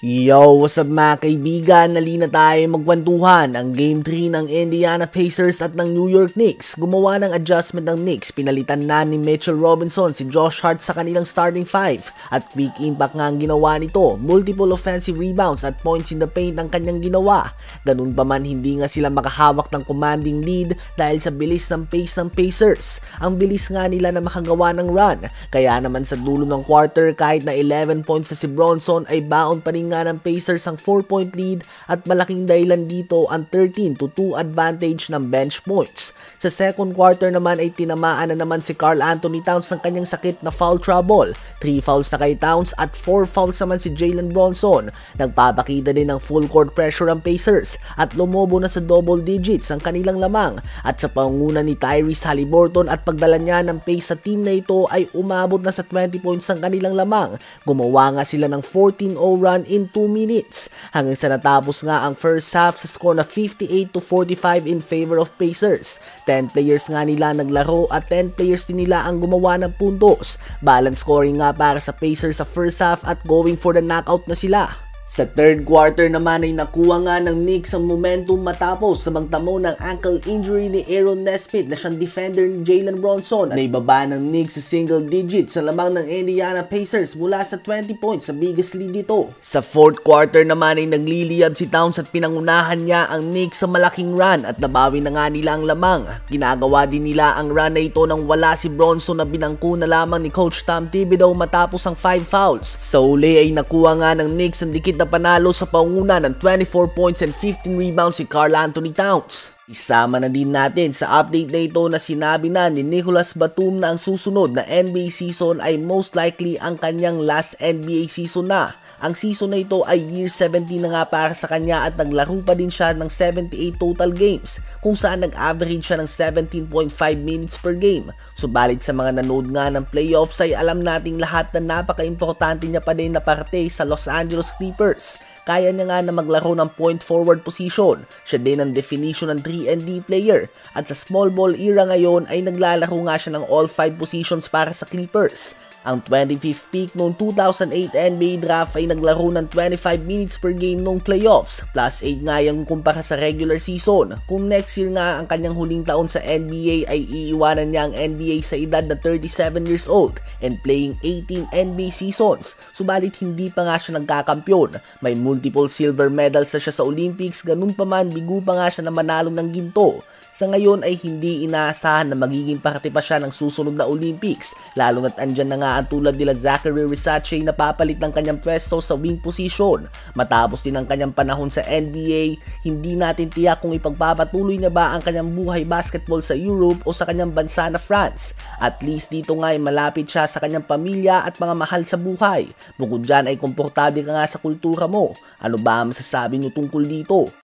Yo, what's up mga kaibigan? Nalina tayo magkwentuhan. Ang Game 3 ng Indiana Pacers at ng New York Knicks. Gumawa ng adjustment ng Knicks. Pinalitan na ni Mitchell Robinson si Josh Hart sa kanilang starting five. At quick impact nga ang ginawa nito. Multiple offensive rebounds at points in the paint ang kanyang ginawa. Ganun pa man, hindi nga sila makahawak ng commanding lead dahil sa bilis ng pace ng Pacers. Ang bilis nga nila na makagawa ng run. Kaya naman sa dulo ng quarter, kahit na 11 points na si Bronson, ay baon pa rin nga ng Pacers ang 4-point lead at malaking dahilan dito ang 13-2 advantage ng bench points. Sa second quarter naman ay tinamaan na naman si Karl Anthony Towns ng kanyang sakit na foul trouble. 3 fouls na kay Towns at 4 fouls naman si Jalen Bronson. Nagpapakita din ng full court pressure ang Pacers at lumobo na sa double digits ang kanilang lamang. At sa pangunguna ni Tyrese Haliburton at pagdala niya ng pace sa team na ito ay umabot na sa 20 points ang kanilang lamang. Gumawa nga sila ng 14-0 run in 2 minutes hanggang sa natapos nga ang first half sa score na 58-45 in favor of Pacers. 10 players nga nila naglaro at 10 players din nila ang gumawa ng puntos. Balance scoring nga para sa Pacers sa first half at going for the knockout na sila. Sa third quarter naman ay nakuha nga ng Knicks ang momentum matapos sa magtamo ng ankle injury ni Aaron Nesmith na siyang defender ni Jalen Bronson. Naibaba ng Knicks sa single digit sa lamang ng Indiana Pacers mula sa 20 points sa biggest lead dito. Sa fourth quarter naman ay nagliliyab si Towns at pinangunahan niya ang Knicks sa malaking run at nabawi na nga nila ang lamang. Ginagawa din nila ang run na ito nang wala si Bronson na binangko na lamang ni Coach Tom Thibodeau matapos ang 5 fouls. Sa uli ay nakuha nga ng Knicks ang dikit na panalo sa panguna ng 24 points and 15 rebounds si Karl Anthony Towns. Isama na din natin sa update na ito na sinabi na ni Nicolas Batum na ang susunod na NBA season ay most likely ang kanyang last NBA season na. Ang season na ito ay year 17 na nga para sa kanya at naglaro pa din siya ng 78 total games kung saan nag-average siya ng 17.5 minutes per game. Subalit sa mga nanood nga ng playoffs ay alam nating lahat na napaka-importante niya pa din na parte sa Los Angeles Clippers. Kaya niya nga na maglaro ng point forward position. Siya din ang definition ng 3-and-D player. At sa small ball era ngayon ay naglalaro nga siya ng all 5 positions para sa Clippers. Ang 25th pick noong 2008 NBA draft ay naglaro ng 25 minutes per game noong playoffs, plus 8 nga yung kumpara sa regular season. Kung next year nga ang kanyang huling taon sa NBA ay iiwanan niya ang NBA sa edad na 37 years old and playing 18 NBA seasons. Subalit hindi pa nga siya nagkakampyon. May multiple silver medals na siya sa Olympics, ganun pa man bigo pa nga siya na manalo ng ginto. Sa ngayon ay hindi inaasahan na magiging parte pa siya ng susunod na Olympics, lalo na't andyan na nga ang tulad nila Zachary Versace na papalit ng kanyang pwesto sa wing position. Matapos din ang kanyang panahon sa NBA, hindi natin tiyak kung ipagpapatuloy niya ba ang kanyang buhay basketball sa Europe o sa kanyang bansa na France. At least dito nga ay malapit siya sa kanyang pamilya at mga mahal sa buhay. Bukod dyan ay komportable ka nga sa kultura mo. Ano ba ang masasabi niyo tungkol dito?